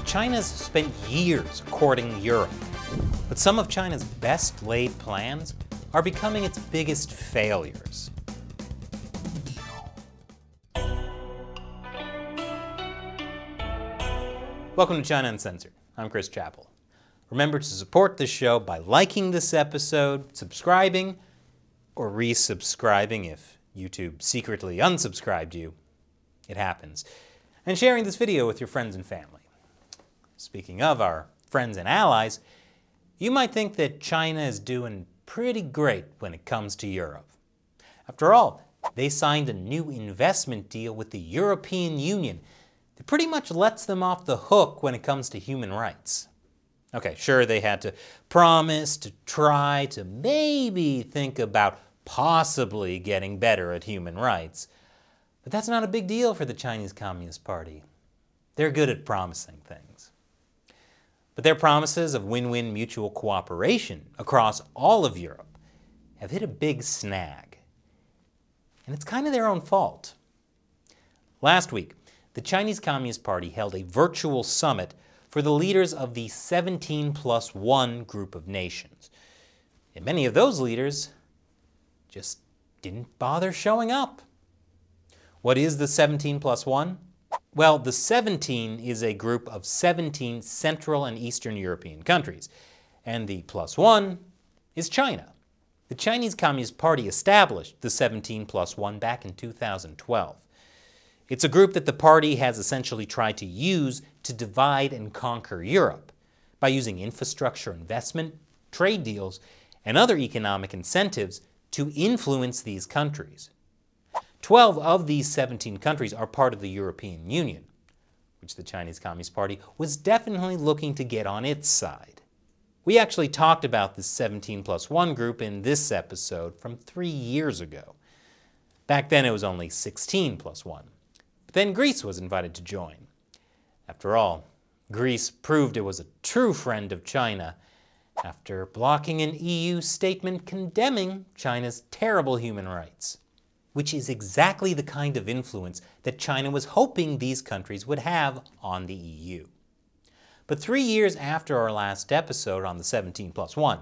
China's spent years courting Europe, but some of China's best laid plans are becoming its biggest failures. Welcome to China Uncensored. I'm Chris Chappell. Remember to support this show by liking this episode, subscribing, or resubscribing if YouTube secretly unsubscribed you. It happens. And sharing this video with your friends and family. Speaking of our friends and allies, you might think that China is doing pretty great when it comes to Europe. After all, they signed a new investment deal with the European Union that pretty much lets them off the hook when it comes to human rights. Okay, sure, they had to promise to try to maybe think about possibly getting better at human rights. But that's not a big deal for the Chinese Communist Party. They're good at promising things. But their promises of win-win mutual cooperation across all of Europe have hit a big snag. And it's kind of their own fault. Last week, the Chinese Communist Party held a virtual summit for the leaders of the 17+1 group of nations. And many of those leaders just didn't bother showing up. What is the 17+1? Well, the 17 is a group of 17 Central and Eastern European countries, and the +1 is China. The Chinese Communist Party established the 17+1 back in 2012. It's a group that the party has essentially tried to use to divide and conquer Europe by using infrastructure investment, trade deals, and other economic incentives to influence these countries. 12 of these 17 countries are part of the European Union, which the Chinese Communist Party was definitely looking to get on its side. We actually talked about this 17+1 group in this episode from 3 years ago. Back then it was only 16+1. But then Greece was invited to join. After all, Greece proved it was a true friend of China after blocking an EU statement condemning China's terrible human rights, which is exactly the kind of influence that China was hoping these countries would have on the EU. But 3 years after our last episode on the 17+1,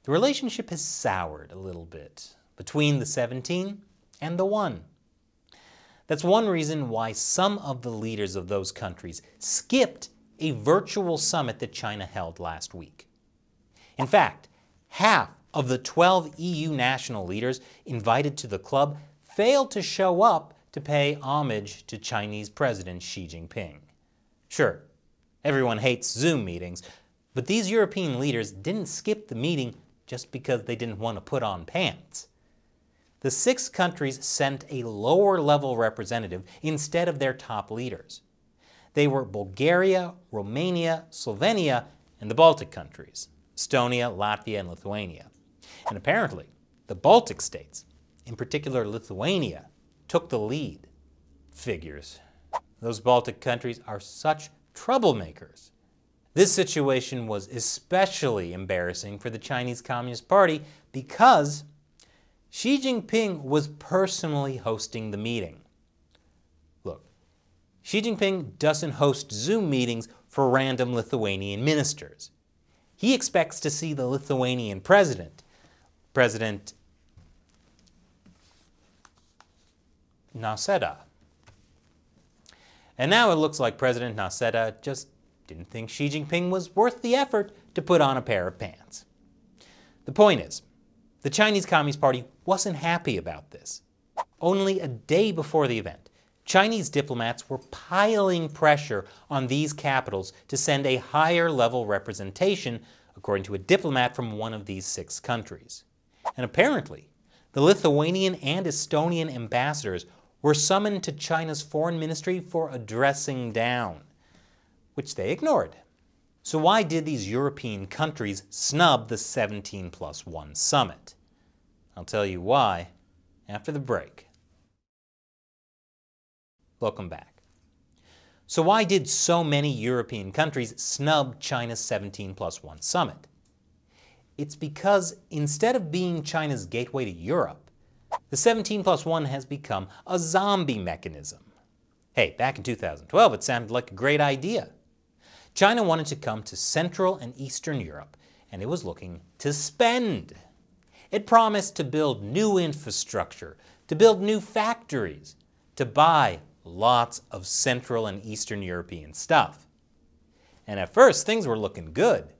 the relationship has soured a little bit between the 17 and the 1. That's one reason why some of the leaders of those countries skipped a virtual summit that China held last week. In fact, half of the 12 EU national leaders invited to the club failed to show up to pay homage to Chinese President Xi Jinping. Sure, everyone hates Zoom meetings, but these European leaders didn't skip the meeting just because they didn't want to put on pants. The 6 countries sent a lower-level representative instead of their top leaders. They were Bulgaria, Romania, Slovenia, and the Baltic countries, Estonia, Latvia, and Lithuania. And apparently, the Baltic states, in particular Lithuania, took the lead. Figures. Those Baltic countries are such troublemakers. This situation was especially embarrassing for the Chinese Communist Party because Xi Jinping was personally hosting the meeting. Look, Xi Jinping doesn't host Zoom meetings for random Lithuanian ministers. He expects to see the Lithuanian President Nausėda. And now it looks like President Nausėda just didn't think Xi Jinping was worth the effort to put on a pair of pants. The point is, the Chinese Communist Party wasn't happy about this. Only a day before the event, Chinese diplomats were piling pressure on these capitals to send a higher-level representation, according to a diplomat from one of these 6 countries. And apparently, the Lithuanian and Estonian ambassadors were summoned to China's foreign ministry for a dressing down, which they ignored. So why did these European countries snub the 17+1 summit? I'll tell you why after the break. Welcome back. So why did so many European countries snub China's 17+1 summit? It's because instead of being China's gateway to Europe, the 17+1 has become a zombie mechanism. Hey, back in 2012 it sounded like a great idea. China wanted to come to Central and Eastern Europe, and it was looking to spend. It promised to build new infrastructure, to build new factories, to buy lots of Central and Eastern European stuff. And at first, things were looking good.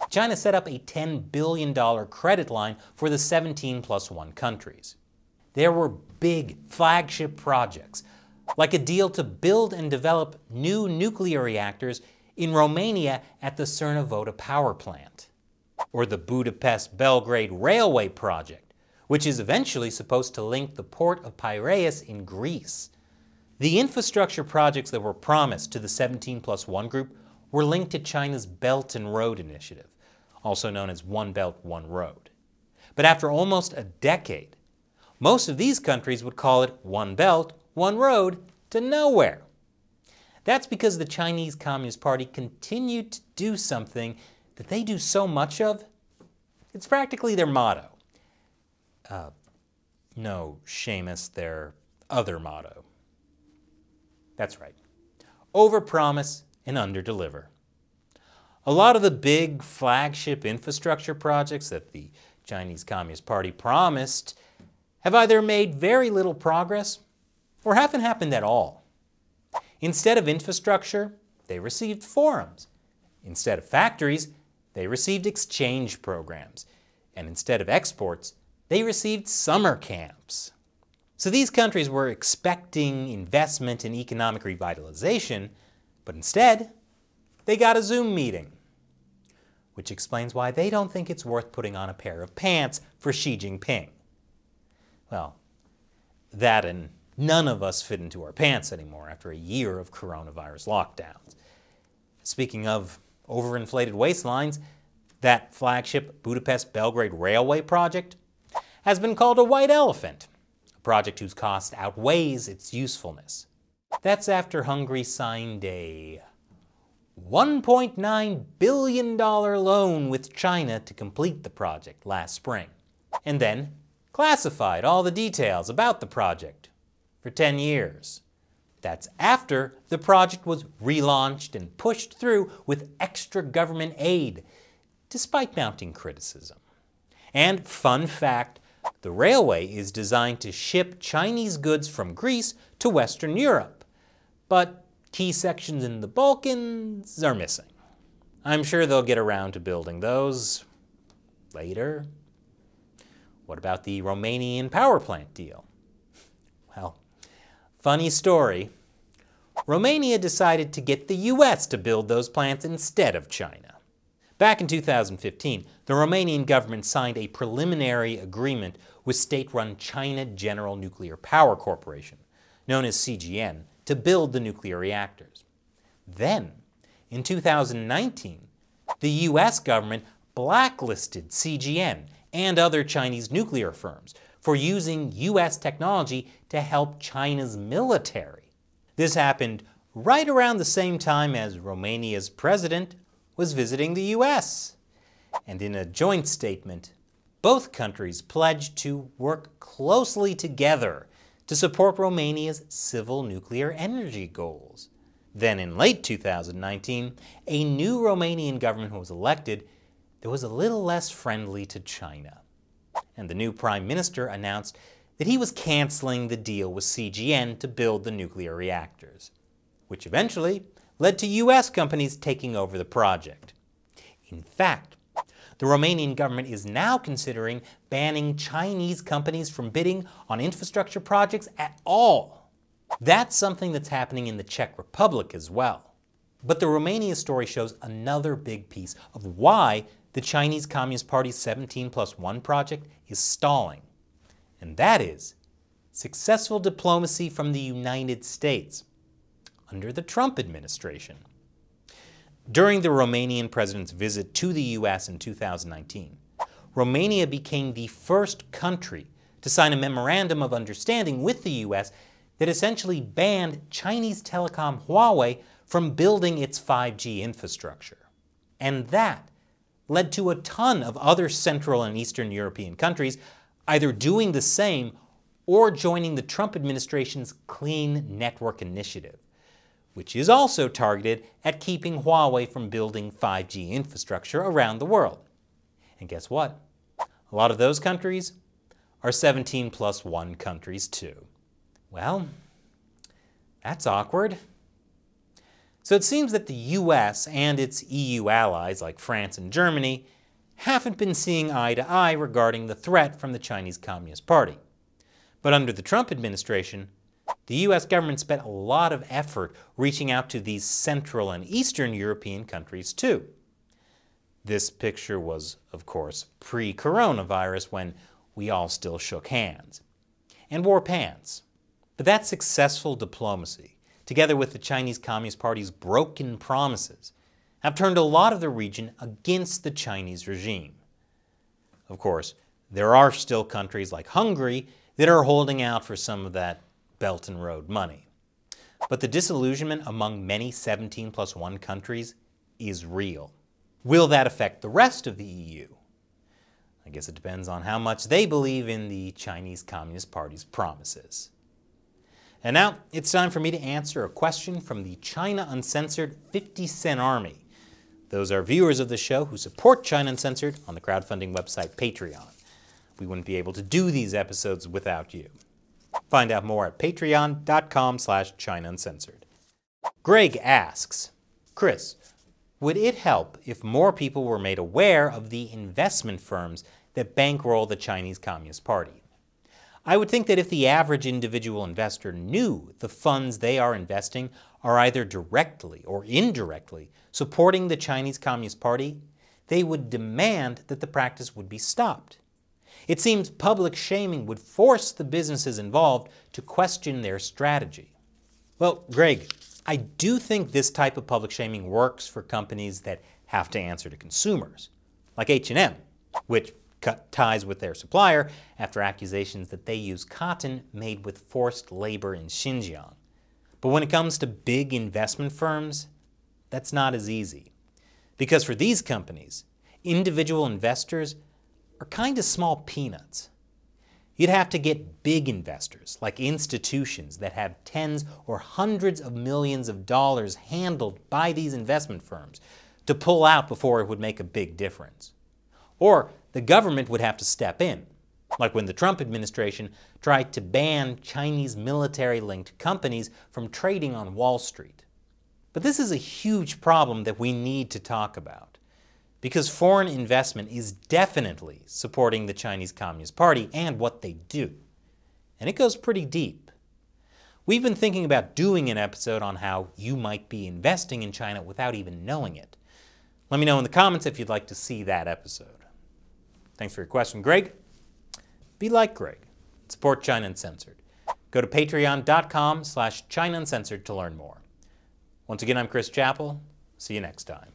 China set up a $10 billion credit line for the 17+1 countries. There were big flagship projects, like a deal to build and develop new nuclear reactors in Romania at the Cernavoda power plant, or the Budapest-Belgrade railway project, which is eventually supposed to link the port of Piraeus in Greece. The infrastructure projects that were promised to the 17+1 group were linked to China's Belt and Road Initiative, also known as One Belt, One Road. But after almost a decade, most of these countries would call it One Belt, One Road to nowhere. That's because the Chinese Communist Party continued to do something that they do so much of. It's practically their motto. No, Seamus, their other motto. That's right. Overpromise and underdeliver. A lot of the big flagship infrastructure projects that the Chinese Communist Party promised have either made very little progress or haven't happened at all. Instead of infrastructure, they received forums. Instead of factories, they received exchange programs. And instead of exports, they received summer camps. So these countries were expecting investment in economic revitalization, but instead, they got a Zoom meeting. Which explains why they don't think it's worth putting on a pair of pants for Xi Jinping. Well, that and none of us fit into our pants anymore after a year of coronavirus lockdowns. Speaking of overinflated waistlines, that flagship Budapest-Belgrade railway project has been called a white elephant, a project whose cost outweighs its usefulness. That's after Hungary signed a $1.9 billion loan with China to complete the project last spring, and then classified all the details about the project for 10 years. That's after the project was relaunched and pushed through with extra government aid, despite mounting criticism. And fun fact, the railway is designed to ship Chinese goods from Greece to Western Europe, but key sections in the Balkans are missing. I'm sure they'll get around to building those later. What about the Romanian power plant deal? Well, funny story. Romania decided to get the US to build those plants instead of China. Back in 2015, the Romanian government signed a preliminary agreement with state-run China General Nuclear Power Corporation, known as CGN, to build the nuclear reactors. Then, in 2019, the US government blacklisted CGN and other Chinese nuclear firms for using US technology to help China's military. This happened right around the same time as Romania's president was visiting the US. And in a joint statement, both countries pledged to work closely together to support Romania's civil nuclear energy goals. Then in late 2019, a new Romanian government was elected that was a little less friendly to China. And the new prime minister announced that he was canceling the deal with CGN to build the nuclear reactors, which eventually led to US companies taking over the project. In fact, the Romanian government is now considering banning Chinese companies from bidding on infrastructure projects at all. That's something that's happening in the Czech Republic as well. But the Romania story shows another big piece of why the Chinese Communist Party's 17+1 project is stalling. And that is successful diplomacy from the United States under the Trump administration. During the Romanian president's visit to the US in 2019, Romania became the first country to sign a memorandum of understanding with the US that essentially banned Chinese telecom Huawei from building its 5G infrastructure. And that led to a ton of other Central and Eastern European countries either doing the same or joining the Trump administration's Clean Network Initiative, which is also targeted at keeping Huawei from building 5G infrastructure around the world. And guess what? A lot of those countries are 17+1 countries too. Well, that's awkward. So it seems that the US and its EU allies like France and Germany haven't been seeing eye to eye regarding the threat from the Chinese Communist Party. But under the Trump administration, the US government spent a lot of effort reaching out to these Central and Eastern European countries too. This picture was, of course, pre-coronavirus when we all still shook hands and wore pants. But that successful diplomacy, together with the Chinese Communist Party's broken promises, have turned a lot of the region against the Chinese regime. Of course, there are still countries like Hungary that are holding out for some of that Belt and Road money. But the disillusionment among many 17+1 countries is real. Will that affect the rest of the EU? I guess it depends on how much they believe in the Chinese Communist Party's promises. And now it's time for me to answer a question from the China Uncensored 50-cent Army. Those are viewers of the show who support China Uncensored on the crowdfunding website Patreon. We wouldn't be able to do these episodes without you. Find out more at patreon.com/China Uncensored. Greg asks, Chris, would it help if more people were made aware of the investment firms that bankroll the Chinese Communist Party? I would think that if the average individual investor knew the funds they are investing are either directly or indirectly supporting the Chinese Communist Party, they would demand that the practice would be stopped. It seems public shaming would force the businesses involved to question their strategy. Well, Greg, I do think this type of public shaming works for companies that have to answer to consumers, like H&M, which cut ties with their supplier after accusations that they use cotton made with forced labor in Xinjiang. But when it comes to big investment firms, that's not as easy. Because for these companies, individual investors are kind of small peanuts. You'd have to get big investors, like institutions that have tens or hundreds of millions of dollars handled by these investment firms, to pull out before it would make a big difference. Or the government would have to step in, like when the Trump administration tried to ban Chinese military-linked companies from trading on Wall Street. But this is a huge problem that we need to talk about, because foreign investment is definitely supporting the Chinese Communist Party and what they do. And it goes pretty deep. We've been thinking about doing an episode on how you might be investing in China without even knowing it. Let me know in the comments if you'd like to see that episode. Thanks for your question, Greg. Be like Greg. Support China Uncensored. Go to patreon.com/China Uncensored to learn more. Once again, I'm Chris Chappell. See you next time.